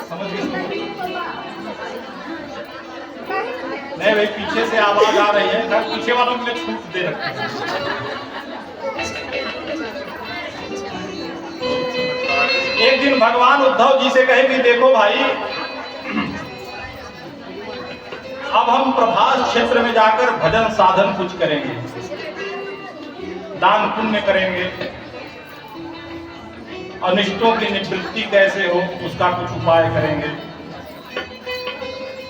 समझ गए? नहीं भाई, पीछे से आवाज आ रही है, घर पीछे वालों के लिए छूट दे रखी है। एक दिन भगवान उद्धव जी से कहे कि देखो भाई, अब हम प्रभास क्षेत्र में जाकर भजन साधन कुछ करेंगे, दान पुण्य करेंगे, अनिष्टों की निवृत्ति कैसे हो उसका कुछ उपाय करेंगे।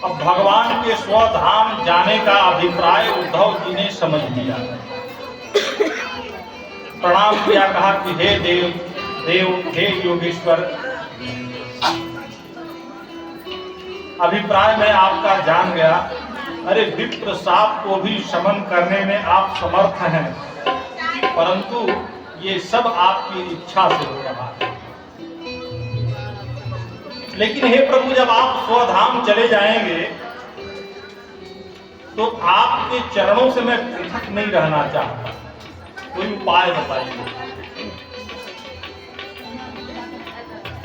अब भगवान के स्वधाम जाने का अभिप्राय उद्धव जी ने समझ लिया, प्रणाम किया, कहा कि हे देव हे योगेश्वर, अभिप्राय मैं आपका जान गया। अरे विप्र साप को भी शमन करने में आप समर्थ हैं, परंतु ये सब आपकी इच्छा से हो रहा है। लेकिन हे प्रभु, जब आप स्वधाम चले जाएंगे तो आपके चरणों से मैं पृथक नहीं रहना चाहता, कोई उपाय बताइए।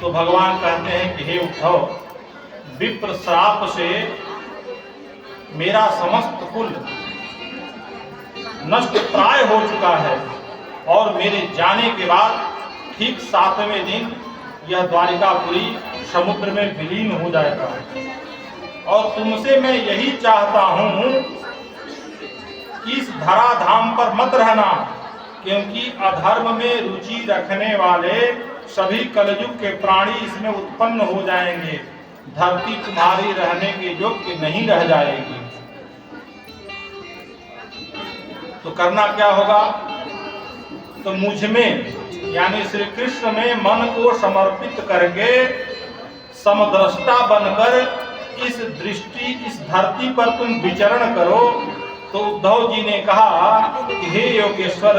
तो भगवान कहते हैं कि हे उद्धव, विप्र श्राप से मेरा समस्त कुल नष्ट प्राय हो चुका है और मेरे जाने के बाद ठीक 7वें दिन यह द्वारिकापुरी समुद्र में विलीन हो जाएगा। और तुमसे मैं यही चाहता हूं कि इस धराधाम पर मत रहना, क्योंकि अधर्म में रुचि रखने वाले सभी कलयुग के प्राणी इसमें उत्पन्न हो जाएंगे, धरती तुम्हारी रहने के योग्य नहीं रह जाएगी। तो करना क्या होगा? तो मुझ में यानी श्री कृष्ण में मन को समर्पित करके समदृष्टा बनकर इस धरती पर तुम विचरण करो। तो उद्धव जी ने कहा कि हे योगेश्वर,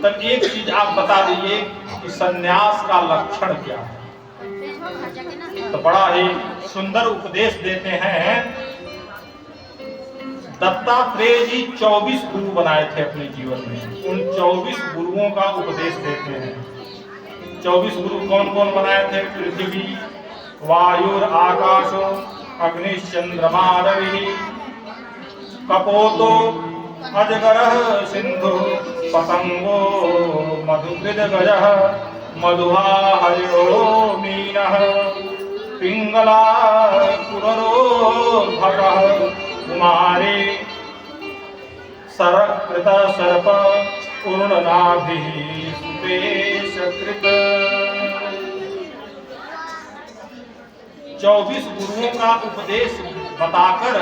तब एक चीज आप बता दीजिए कि सन्यास का लक्षण क्या है। तो बड़ा ही सुंदर उपदेश देते हैं। दत्तात्रेय जी 24 गुरु बनाए थे अपने जीवन में, उन 24 गुरुओं का उपदेश देते हैं। 24 गुरु कौन कौन बनाए थे? पृथ्वी, वायुर आकाशो, अग्निश्चंद्रमा रवि, कपोतो, अजगरः सिंधु, पतंगो मधुकृतगजः, मधुहा हरिणो मीनः, पिंगला कुररोर्भटः, कुमारी सरकृत सर्प, पूर्णनाभिः सुपेशकृत। 24 गुरुओं का उपदेश बताकर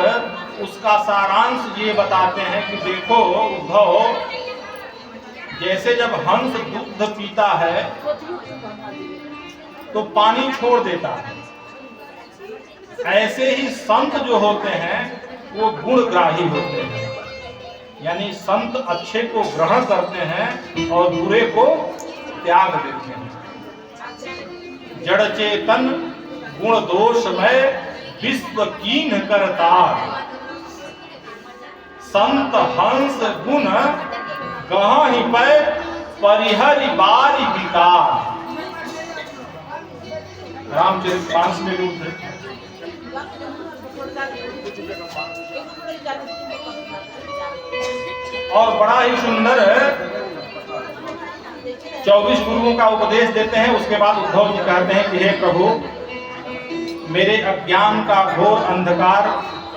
उसका सारांश ये बताते हैं कि देखो उद्धव, जैसे जब हंस दूध पीता है तो पानी छोड़ देता है, ऐसे ही संत जो होते हैं वो गुणग्राही होते हैं, यानी संत अच्छे को ग्रहण करते हैं और बुरे को त्याग देते हैं। जड़ चेतन गुण दोष में विश्व कीन करतार, संत हंस गुण गहि पै परिहरि बारी विकार। रामचरितमानस में रूप है। और बड़ा ही सुंदर 24 गुरुओं का उपदेश देते हैं। उसके बाद उद्धव जी कहते हैं कि हे प्रभु, मेरे अज्ञान का घोर अंधकार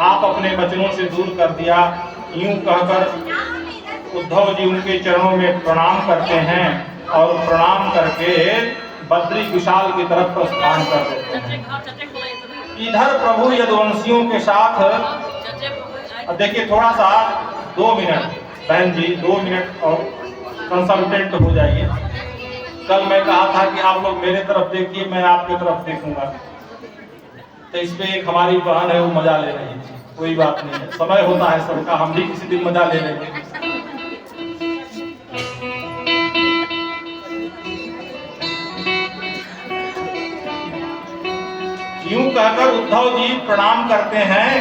आप अपने वचनों से दूर कर दिया। यूं कहकर उद्धव जी उनके चरणों में प्रणाम करते हैं और प्रणाम करके बद्री विशाल की तरफ प्रस्थान कर देते हैं। इधर प्रभु यदुवंशियों के साथ, देखिए थोड़ा सा 2 मिनट बहन जी, 2 मिनट और कंसल्टेंट हो जाइए। कल मैं कहा था कि आप लोग मेरे तरफ देखिए, मैं आपके तरफ देखूंगा, तो इसमें एक हमारी बहन है वो मजा ले रही है। कोई बात नहीं है, समय होता है सबका, हम भी किसी दिन मजा ले लेंगे। यूं कहकर उद्धव जी प्रणाम करते हैं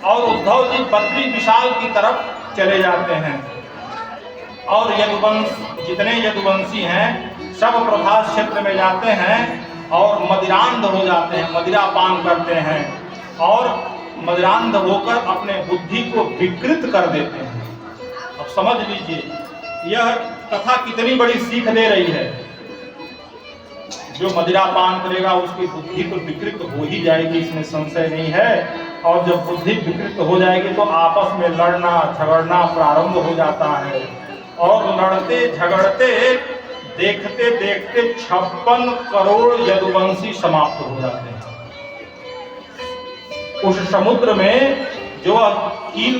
और उद्धव जी बद्री विशाल की तरफ चले जाते हैं। और यदुवंश जितने यदुवंशी हैं सब प्रभास क्षेत्र में जाते हैं और मदिरांध हो जाते हैं, मदिरा पान करते हैं और मदिरांध होकर अपने बुद्धि को विकृत कर देते हैं। अब समझ लीजिए यह कथा कितनी बड़ी सीख दे रही है। जो मदिरा पान करेगा उसकी बुद्धि तो विकृत हो ही जाएगी, इसमें संशय नहीं है। और जब बुद्धि विकृत हो जाएगी तो आपस में लड़ना झगड़ना प्रारंभ हो जाता है और लड़ते झगड़ते देखते देखते 56 करोड़ यदुवंशी समाप्त हो जाते हैं। उस समुद्र में जो कील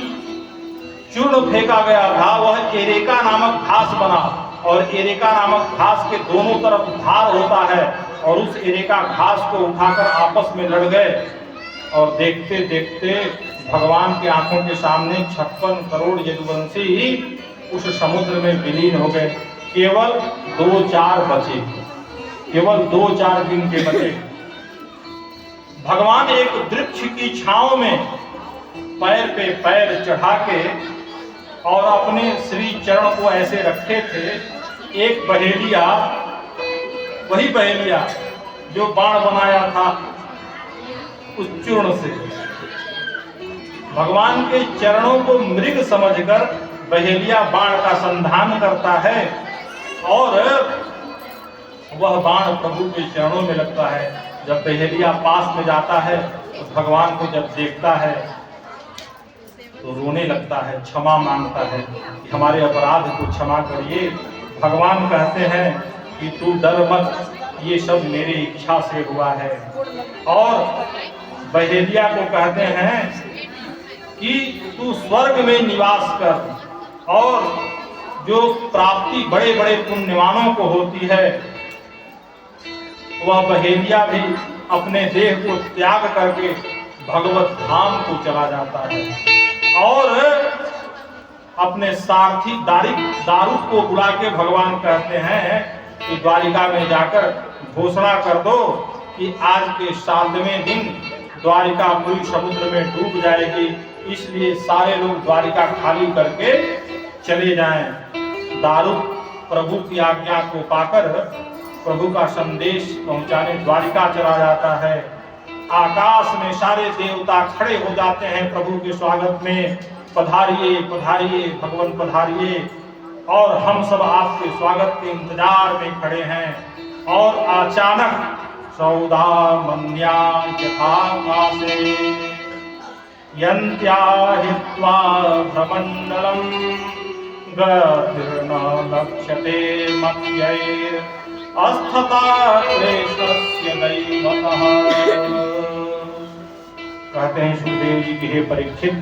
चूर्ण फेंका गया था वह एरेका नामक घास बना और एरेका नामक घास के दोनों तरफ धार होता है और उस एरेका घास को उठाकर आपस में लड़ गए और देखते देखते भगवान की आंखों के सामने 56 करोड़ यदुवंशी उस समुद्र में विलीन हो गए। केवल 2-4 बचे, केवल 2-4 दिन के बचे। भगवान एक वृक्ष की छांव में पैर पे पैर चढ़ा के और अपने श्री चरण को ऐसे रखे थे। एक बहेलिया, वही बहेलिया जो बाण बनाया था उस चूर्ण से, भगवान के चरणों को मृग समझकर बहेलिया बाण का संधान करता है और वह बाण प्रभु के चरणों में लगता है। जब बहेलिया पास में जाता है तो भगवान को जब देखता है तो रोने लगता है, क्षमा मांगता है कि हमारे अपराध को क्षमा करिए। भगवान कहते हैं कि तू डर मत, ये सब मेरी इच्छा से हुआ है। और बहेलिया को कहते हैं कि तू स्वर्ग में निवास कर और जो प्राप्ति बड़े बड़े पुण्यवानों को होती है वह बहेलिया भी अपने देह को त्याग करके भगवत धाम को चला जाता है और अपने सारथी दारुक को बुला के भगवान कहते हैं कि द्वारिका में जाकर घोषणा कर दो कि आज के 7वें दिन द्वारिका पूरी समुद्र में डूब जाएगी, इसलिए सारे लोग द्वारिका खाली करके चले जाएं। दारुक प्रभु की आज्ञा को पाकर प्रभु का संदेश पहुंचाने द्वारिका चला जाता है। आकाश में सारे देवता खड़े हो जाते हैं प्रभु के स्वागत में, पधारिए पधारिए भगवान पधारिए, और हम सब आपके स्वागत के इंतजार में खड़े हैं। और अचानक सौदा मन्या यथाकाशे यन्त्या हित्वा भ्रमण्डलं गतिर्न लक्ष्यते मत्यैर् अस्थता कृष्णस्य दैवतः। कहते हैं सुखदेव जी कि हे परीक्षित,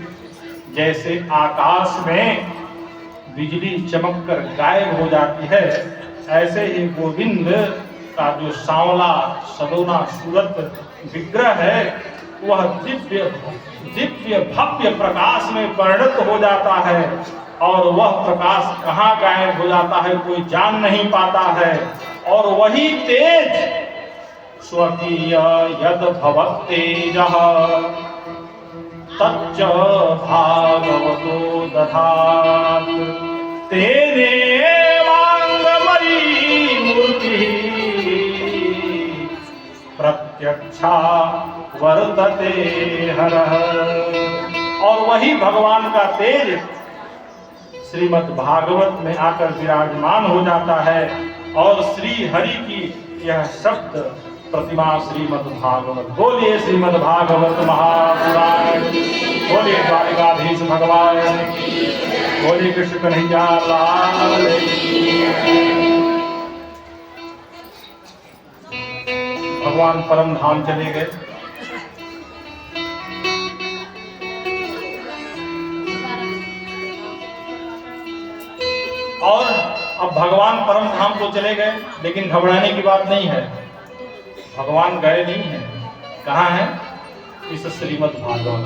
जैसे आकाश में बिजली चमककर गायब हो जाती है, ऐसे ही गोविंद का जो सांवला सदोना सूरत विग्रह है वह दिव्य दिव्य भव्य प्रकाश में परिणत हो जाता है। और वह प्रकाश कहाँ गायब हो जाता है कोई जान नहीं पाता है। और वही तेज स्वकीय यद भवत्तेजः तच्च भागवतो दधात् तेनेवांगमयी मूर्तिः प्रत्यक्षा वर्तते हरः। और वही भगवान का तेज श्रीमद् भागवत में आकर विराजमान हो जाता है और श्री हरि की यह शब्द प्रतिमा श्रीमद् भागवत। बोलिए श्रीमद् भागवत महापुराण, बोलिए द्वारिकाधीश भगवान की, बोलिए कृष्ण कन्हैया लाल की। भगवान परम धाम चले गए। और अब भगवान परम धाम तो चले गए, लेकिन घबराने की बात नहीं है। भगवान गए नहीं है, कहाँ है? इस श्रीमद् भागवत।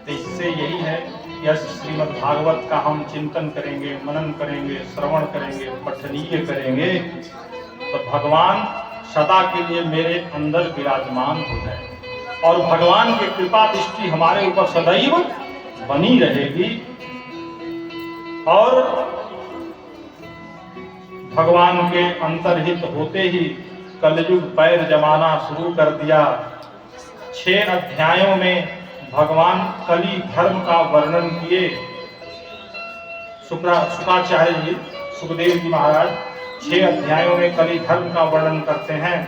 इससे यही है कि इस श्रीमद् भागवत का हम चिंतन करेंगे, मनन करेंगे, श्रवण करेंगे, पठनीय करेंगे तो भगवान सदा के लिए मेरे अंदर विराजमान हो जाए और भगवान की कृपा दृष्टि हमारे ऊपर सदैव बनी रहेगी। और भगवान के अंतर्हित होते ही कलयुग पैर जमाना शुरू कर दिया। 6 अध्यायों में भगवान कली धर्म का वर्णन किए। शुक्राचार्य जी, सुखदेव जी महाराज 6 अध्यायों में कली धर्म का वर्णन करते हैं।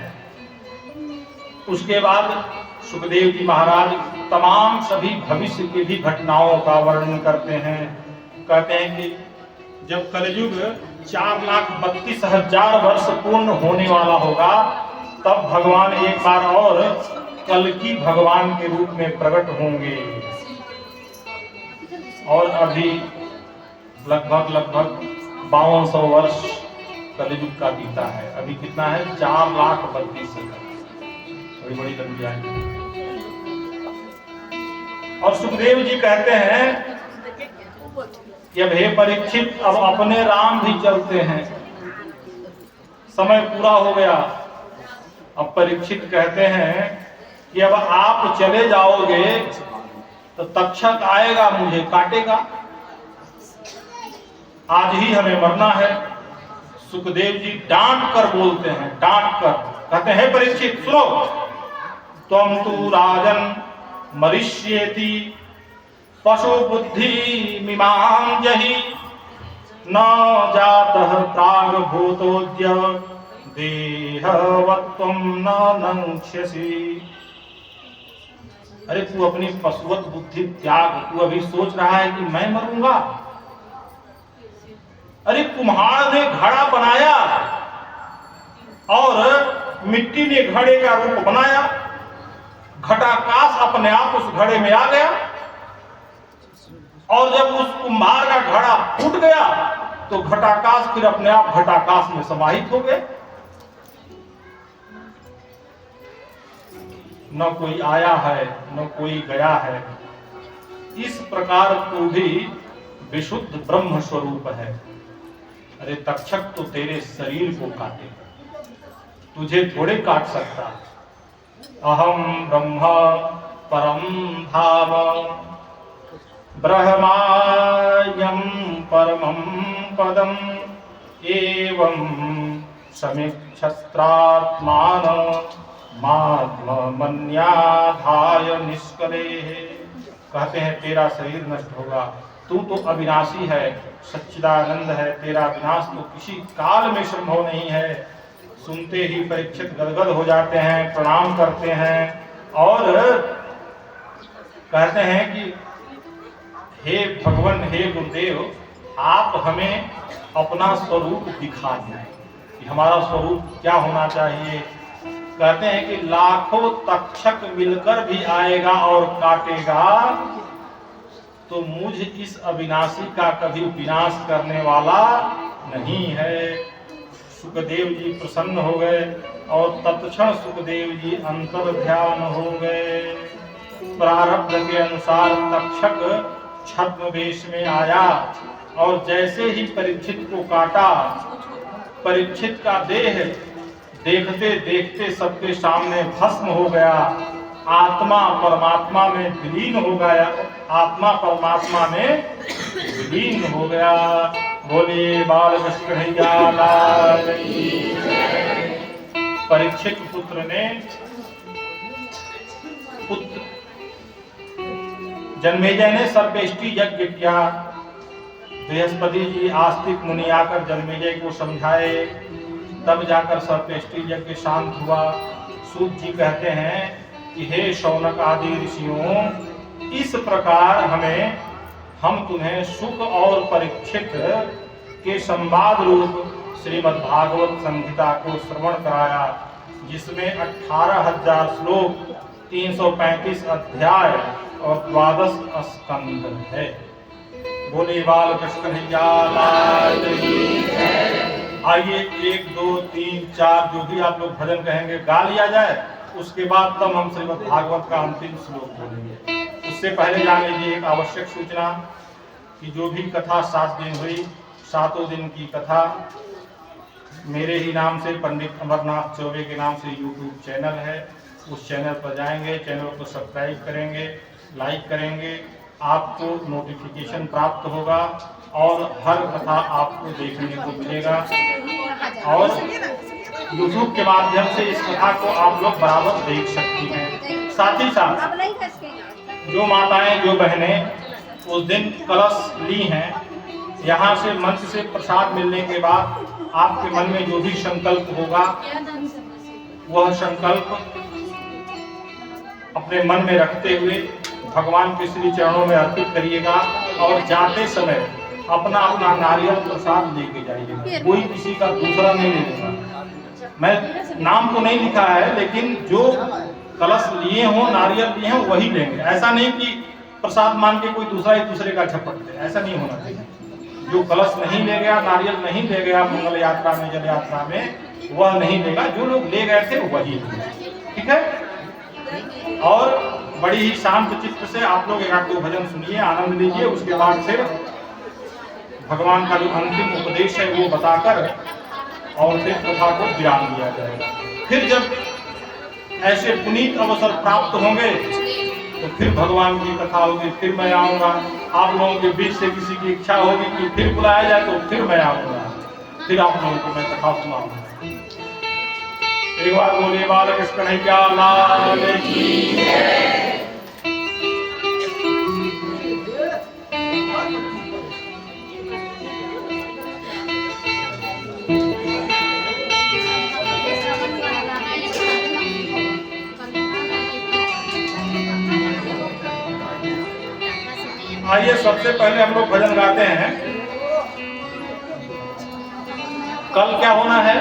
उसके बाद सुखदेव जी महाराज तमाम सभी भविष्य की भी घटनाओं का वर्णन करते हैं। कहते हैं कि जब कलयुग 4,32,000 वर्ष पूर्ण होने वाला होगा, तब भगवान एक बार और कल्कि भगवान के रूप में प्रकट होंगे। और अभी लगभग 5200 वर्ष कलयुग का बीता है। अभी कितना है? 4,32,000। बड़ी लंबी आयु। और सुखदेव जी कहते हैं कि अब हे परीक्षित, अब अपने राम भी चलते हैं, समय पूरा हो गया। अब परीक्षित कहते हैं कि अब आप चले जाओगे तो तक्षक आएगा, मुझे काटेगा, आज ही हमें मरना है। सुखदेव जी डांट कर बोलते हैं, डांट कर कहते हैं, परीक्षित सुनो, त्वं तु राजन मरिष्येति पशु बुद्धि मिमां जहि न जातः प्राग भूतोद्य देहवत्वं न नंक्ष्यसि। अरे तू अपनी पशुवत बुद्धि त्याग, तू अभी सोच रहा है कि मैं मरूंगा। अरे कुम्हार ने घड़ा बनाया और मिट्टी ने घड़े का रूप बनाया, घटाकाश अपने आप उस घड़े में आ गया, और जब उस कुम्हार का घड़ा फूट गया तो घटाकाश फिर अपने आप घटाकाश में समाहित हो गए। न कोई आया है न कोई गया है। इस प्रकार तू भी विशुद्ध ब्रह्म स्वरूप है। अरे तक्षक तो तेरे शरीर को काटे, तुझे थोड़े काट सकता। अहम ब्रह्म परम धाम ब्रह्मायं परमं पदम एवं समीक्षस्त्रात्मान मात्मन्याधाय निष्कले। कहते हैं तेरा शरीर नष्ट होगा, तू तो अविनाशी है, सच्चिदानंद है, तेरा विनाश तो किसी काल में संभव नहीं है। सुनते ही परीक्षित गदगद हो जाते हैं, प्रणाम करते हैं और कहते हैं कि हे भगवान, हे गुरुदेव, आप हमें अपना स्वरूप दिखा दें कि हमारा स्वरूप क्या होना चाहिए। कहते हैं कि लाखों तक्षक मिलकर भी आएगा और काटेगा तो मुझ इस अविनाशी का कभी विनाश करने वाला नहीं है। सुखदेव जी प्रसन्न हो गए और तत्क्षण सुखदेव जी अंतर ध्यान हो गए। प्रारब्ध के अनुसार तक्षक छद्म वेश में आया और जैसे ही परीक्षित को काटा, परीक्षित का देह देखते देखते सबके सामने भस्म हो गया। आत्मा परमात्मा में विलीन हो गया, आत्मा परमात्मा में विलीन हो गया। बोले बाल कृष्ण कन्हैया लाल की। परीक्षित पुत्र ने जन्मेजय ने सर्पेष्टि यज्ञ किया। बृहस्पति जी आस्तिक मुनि आकर जन्मेजय को समझाए, तब जाकर सर्पेष्टि यज्ञ शांत हुआ। सूत जी कहते हैं कि हे शौनक आदि ऋषियों, इस प्रकार हम तुम्हें सुख और परीक्षित के संवाद रूप श्रीमद् भागवत संहिता को श्रवण कराया, जिसमें 18,000 श्लोक, 335 अध्याय और 12 स्कंद है। बोले बाल कृष्ण कन्हैया लाल की। आइए 1 2 3 4 जो भी आप लोग भजन कहेंगे गा लिया जाए, उसके बाद तब हम श्रीमद् भागवत का अंतिम श्लोक बोलेंगे। उससे पहले जान लीजिए एक आवश्यक सूचना कि जो भी कथा 7 दिन हुई, 7 दिन की कथा मेरे ही नाम से पंडित अमरनाथ चौबे के नाम से YouTube चैनल है, उस चैनल पर जाएंगे, चैनल को सब्सक्राइब करेंगे, लाइक करेंगे, आपको नोटिफिकेशन प्राप्त होगा और हर कथा आपको देखने को मिलेगा। और यूट्यूब के माध्यम से इस कथा को आप लोग बराबर देख सकती हैं। साथ ही साथ जो माताएं, जो बहनें उस दिन कलश ली हैं, यहाँ से मंच से प्रसाद मिलने के बाद आपके मन में जो भी संकल्प होगा वह संकल्प अपने मन में रखते हुए भगवान के श्री चरणों में अर्पित करिएगा और जाते समय अपना अपना नारियल प्रसाद लेके जाइएगा। कोई किसी का दूसरा नहीं लेगा। मैं नाम तो नहीं लिखा है, लेकिन जो कलश लिए हो, नारियल लिए हो, वही लेंगे। ऐसा नहीं कि प्रसाद मान के कोई दूसरा एक दूसरे का झपट दे, ऐसा नहीं होना चाहिए। जो कलश नहीं ले गया, नारियल नहीं ले गया मंगल यात्रा में, जल यात्रा में, वह नहीं लेगा। जो लोग ले गए थे वही, ठीक है। और बड़ी ही शांत चित्त से आप लोग एक दो भजन सुनिए, आनंद लीजिए। उसके बाद फिर भगवान का जो अंतिम उपदेश है वो बताकर और फिर कथा को विराम दिया जाएगा। फिर जब ऐसे पुनीत अवसर प्राप्त होंगे तो फिर भगवान की कथा होगी, फिर मैं आऊँगा। आप लोगों के बीच से किसी की इच्छा होगी कि फिर बुलाया जाए तो फिर मैं आऊँगा, फिर आप लोगों को मैं कथा सुनाऊंगा। एक बार बोले बालकृष्ण कन्हैया लाल की जय। आइए सबसे पहले हम लोग भजन गाते हैं। कल क्या होना है,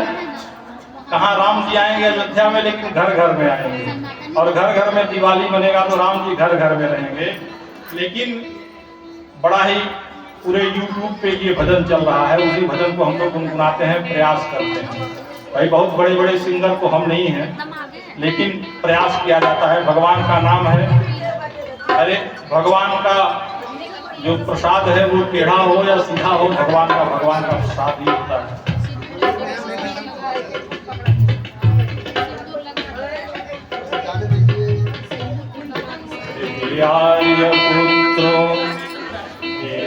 कहाँ राम जी आएंगे अयोध्या में, लेकिन घर घर में आएंगे। और घर घर में दिवाली बनेगा तो राम जी घर घर में रहेंगे। लेकिन बड़ा ही पूरे YouTube पे ये भजन चल रहा है, उसी भजन को हम लोग गुनगुनाते हैं, प्रयास करते हैं। भाई बहुत बड़े बड़े सिंगर को हम नहीं हैं, लेकिन प्रयास किया जाता है। भगवान का नाम है। अरे भगवान का जो प्रसाद है वो टेढ़ा हो या सीधा हो, भगवान का प्रसाद ही होता है।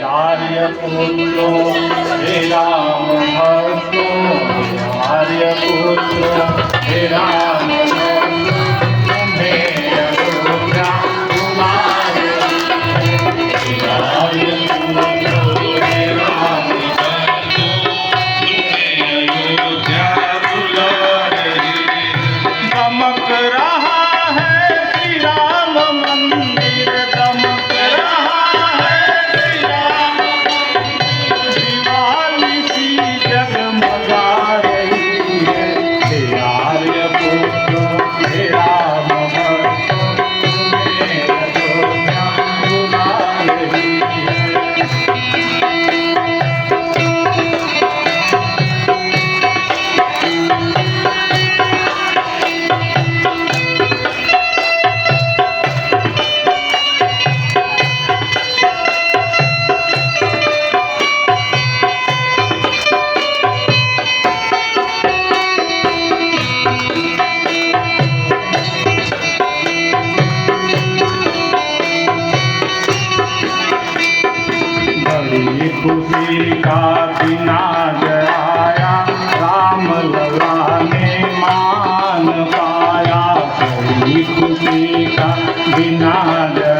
आर्य पुत्रो हे राम भक्तो, आर्य पुत्रो हे राम खुशी का दिन आया, राम लला ने मान पाया। बड़ी खुशी का दिन आया,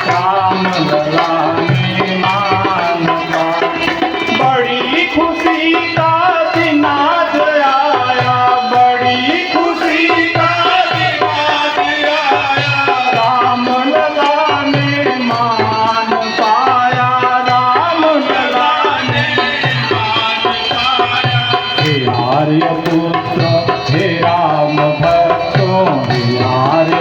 राम लला ने मान पाया। बड़ी खुशी का दिन आया, बड़ी खुशी का दिन आया, राम लला ने मान पाया। आर्य पुत्र हे राम भक्तो, आर्य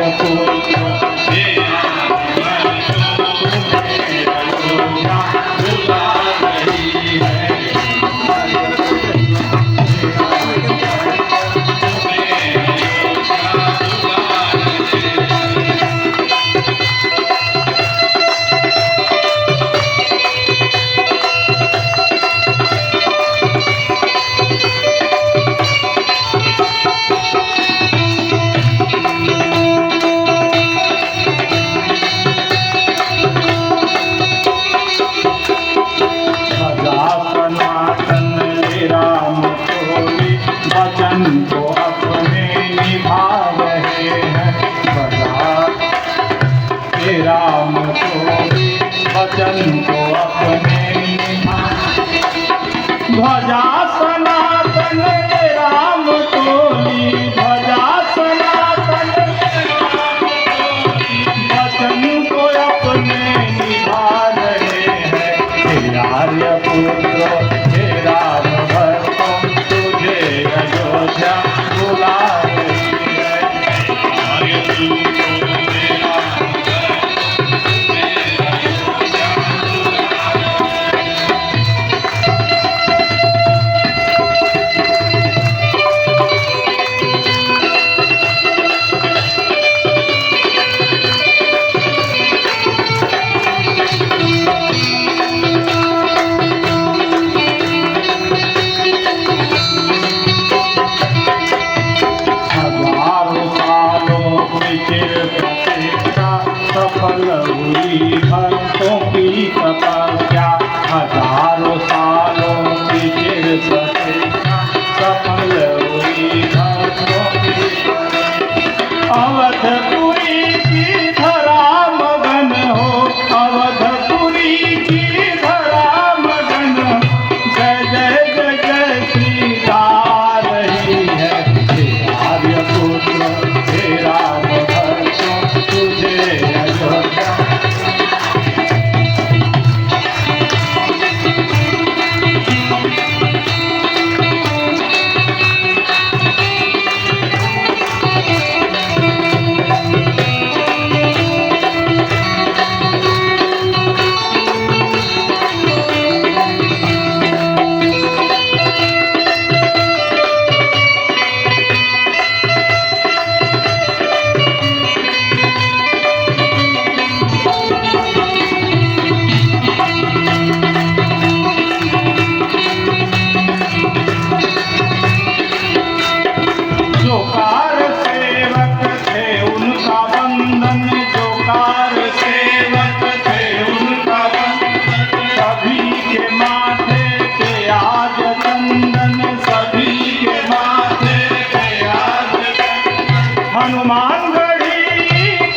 हनुमान गढ़ी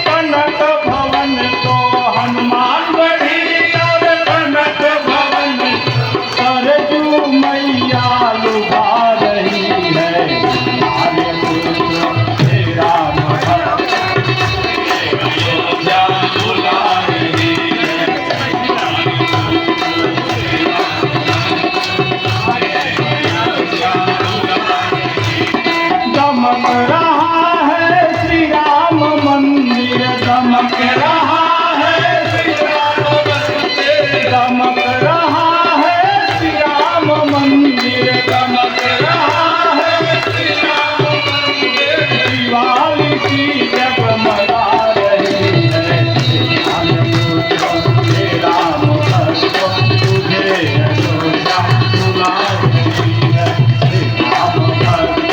कनक भवन तो हनुमान गढ़ी और कनक भवन सरजू मैया लुभा रही है आर्यपुत्र हे राम अयोध्या बुला रही है। दमक रहा है श्री राम मंदिर दमक रहा है श्री राम मंदिर दमक रहा है श्री राम मंदिर दमक रहा है श्री राम मंदिर दिवाली की जगमगा रही है हे राम भक्त तुझे अयोध्या बुला रही है हे राम भक्त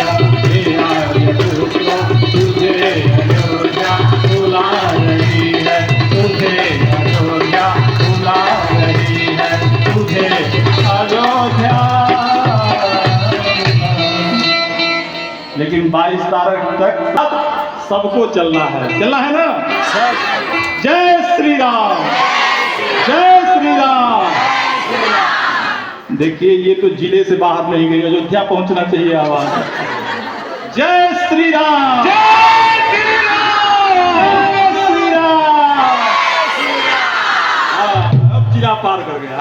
हे आर्यपुत्र तुझे अयोध्या बुला रही है तुझे अयोध्या बुला रही है तुझे अयोध्या। लेकिन 22 तारीख तक सबको चलना है ना। जय श्री राम जय श्री राम। देखिए ये तो जिले से बाहर नहीं गई, अयोध्या पहुंचना चाहिए आवाज। जय श्री राम जय श्री राम जय श्री राम। अब जिला पार कर गया।